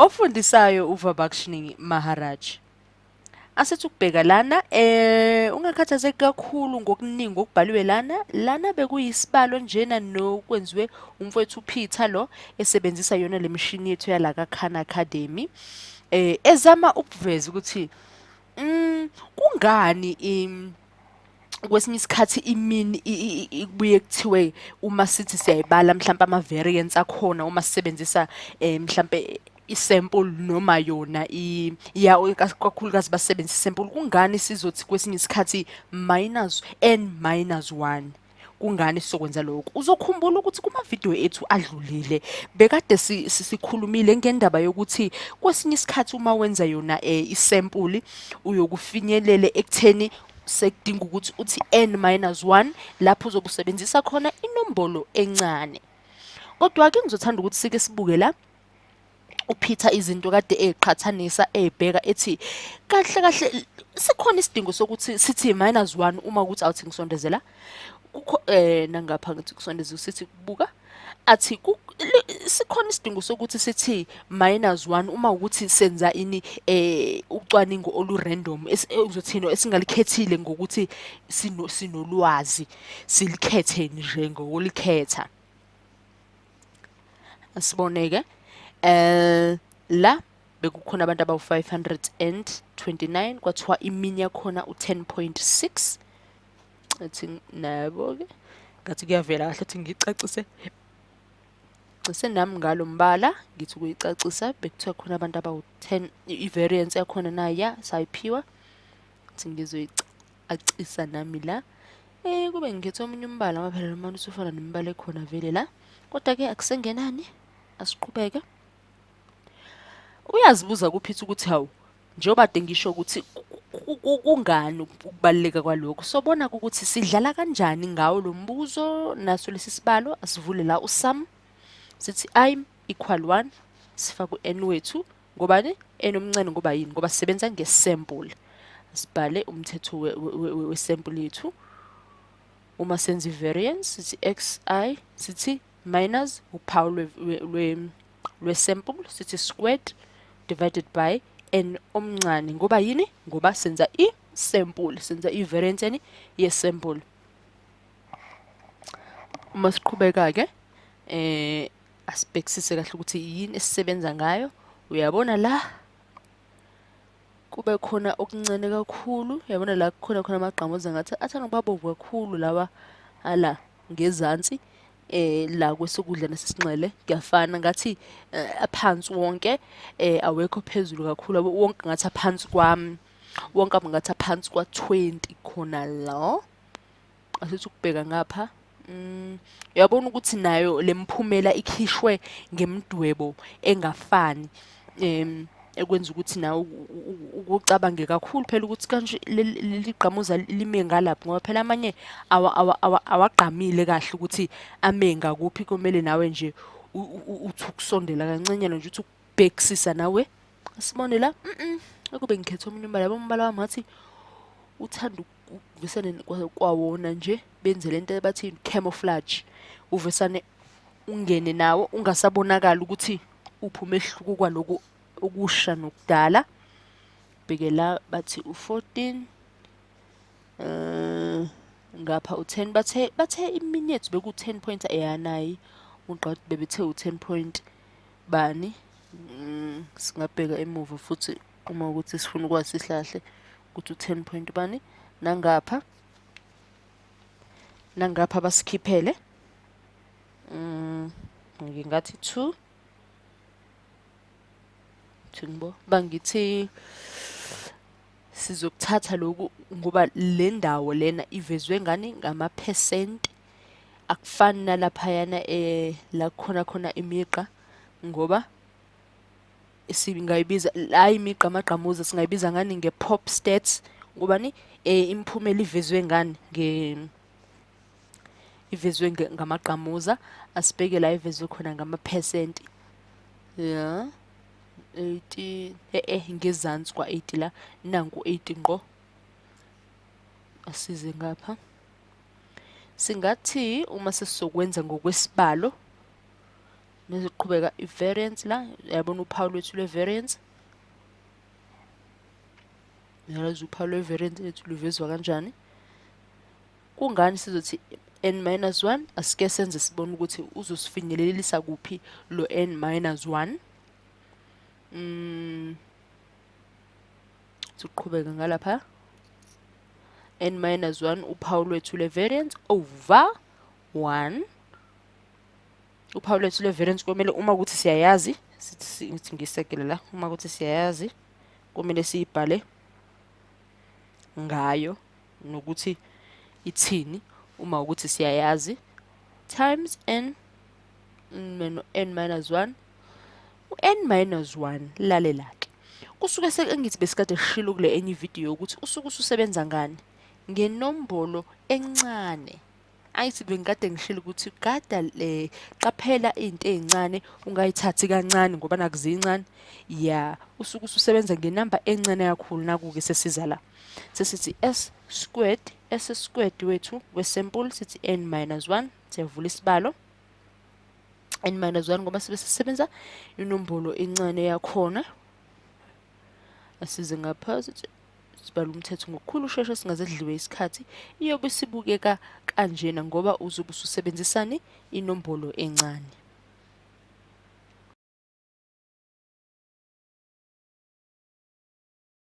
Ofundisayo uVabakshini Maharaj. Asethi ukubheka lana ungakhathazeki kakhulu ngokuningi okubhaliwe lana bekuyisibalo njena nokwenziwe umfowethu uPeter lo esebenzisa yona le mishini yethu yala kaKhan Academy ezama ukuveza ukuthi kungani kwesinye isikhathi imini kubuye kuthiwe uma sithi siyayibala mhlawumbe ama-variance akhona uma sisebenzisa mhlawumbe isample noma yona kakhulukazi basebenzisa isample kungani sizothi kwesinye isikhathi -n-1 kungani sizokwenza lokho uzokhumbula ukuthi kuma-video ethu adlulile bekade sikhulumile ngendaba yokuthi kwesinye isikhathi uma wenza yona isample uyokufinyelele ekutheni sekudinga ukuthi uthi n-1 lapho uzobe usebenzisa khona inombolo encane. Kodwa-ke ngizothanda ukuthi sike sibuke la uPeter izinto kade eqhathanisa ebheka ethi kahle kahle sikhona isidingo sokuthi sithi -1 uma ukuthi awuthi ngisondezela nangapha ngithi kusondeza sithi kubuka athi sikhona isidingo sokuthi sithi -1 uma ukuthi senza ini ucwaningo olu-random uzothina esingalikhethile ngokuthi sinolwazi silikhethe nje ngokulikhetha. Asiboneke la bekukhona abantu abawu-529 kwathiwa imini yakhona u-10.6 athi nabo-ke ngathi kuyavela kahle athi ngicacise nami ngalo mbala ngithi ukuyicacisa bekuthiwa khona abantu abawu-10 i-variance yakhona naya sayiphiwa athi ngizoyicacisa nami la kube ngikhetha omunye umbala ngoba phela noma usufana nemibala ekhona vele la kodwa-ke akusengenani asiqhubeke. Uyazibuza kuPeter ukuthi hawu njengoba kade ngisho ukuthi kungani ukubaluleka kwalokho sobona ukuthi sidlala kanjani ngawo lo mbuzo naso lesi sibalo asivule la usum sithi I'm equal 1 sifake u-n wethu ngobani n omncane ngoba yini ngoba sisebenza ngesample sibhale umthetho wesample yethu uma senza i-variance sithi xi sithi minus uphawu lwesample sithi squared divided by n omncane ngoba yini ngoba senza i-sample senza i-variance yani ye-sample. Uma siqhubeka-ke asibhekisise kahle ukuthi yini esisebenza ngayo uyabona la kube khona okuncane kakhulu uyabona la khona amagqamuza ngathi athanda ukubabovu kakhulu lawa ala ngezansi la kwesokudla nasesinxele kuyafana ngathi aphansi wonke awekho phezulu kakhulu wonke ngathi aphansi kwami wonke ngathi aphansi kwa-20 khona la asithi ukubheka ngapha uyabona ukuthi nayo lemphumela ikhishwe ngemdwebo engafani ekwenza ukuthi nawe ukucabange kakhulu phela ukuthi kanje ligqamuza lime ngalapho ngoba phela amanye awagqamile kahle ukuthi ame ngakuphi kumele nawe nje uthi ukusondela kancenyana nje uthi ukubhekisisa nawe asibone la ekube ngikhetha omunye umbala umbala wami ngathi uthanda uvesane kwawona nje benze lento abathi camouflage uvesane ungene nawo ungasabonakala ukuthi uphume ehluku kwaloko okusha nokudala bheke la bathi u14 ngapha u10 bathe imini yethu beku 10 point eyanayi uqathi bebethe u10 point bani singabheka emuva futhi uma ukuthi sifuna ukwazi sihlahle ukuthi u10 point bani nangapha basikhiphele ngingathi 2 Thunbo bangithi sizokuthatha lokhu ngoba le ndawo lena ivezwe ngani ngama-percent akufani nalaphayana la khona imiqa ngoba singayibiza la imiqa amagqamuza singayibiza ngani nge-pop stats ngobani imiphumela ivezwe ngani ivezwe ngamagqamuza asibheke la ivezwe khona ngama-percent ya 80 ngezansi kwa-80 la nanku 80 ngqo asize ngapha singathi uma sesizokwenza ngokwesibalo Mase kuqhubeka i-variance la, yabona uphawu lwethu lwe-variance. Uyalazi uphawu lwe-variance lethu luvezwa kanjani. Kungani sizothi n-1 asike senze sibone ukuthi uzosifinyelelisa kuphi lo n-1. Siqhubeka ngalapha. n-1 uphawu lwethu le-variance over 1. Uphawu lwethu le-variance kumele uma ukuthi siyayazi, sithi ngisekele la, uma ukuthi siyayazi kumele siyibhale ngayo nokuthi ithini uma ukuthi siyayazi times n-1. u-n-1 lalela-ke kusuke sengithi besikade shilo kule enye ividiyo ukuthi usuke ususebenza ngani ngenombolo encane. Ayithi bengikade ngishilo ukuthi qaphela izinto ezincane ungayithathi kancane ngoba nakuzincane ya usuke ususebenza ngenamba encane kakhulu. Naku-ke sesiza la sesithi s squared wethu wesample sithi n-1 siyavula isibalo n-1 ngoba sibe sisebenza inombolo encane yakhona. Asize ngapha sibala umthetho ngokukhulu usheshe singaze sidliwe isikhathi. Iyobe sibukeka kanjena ngoba uzobe ususebenzisani inombolo encane.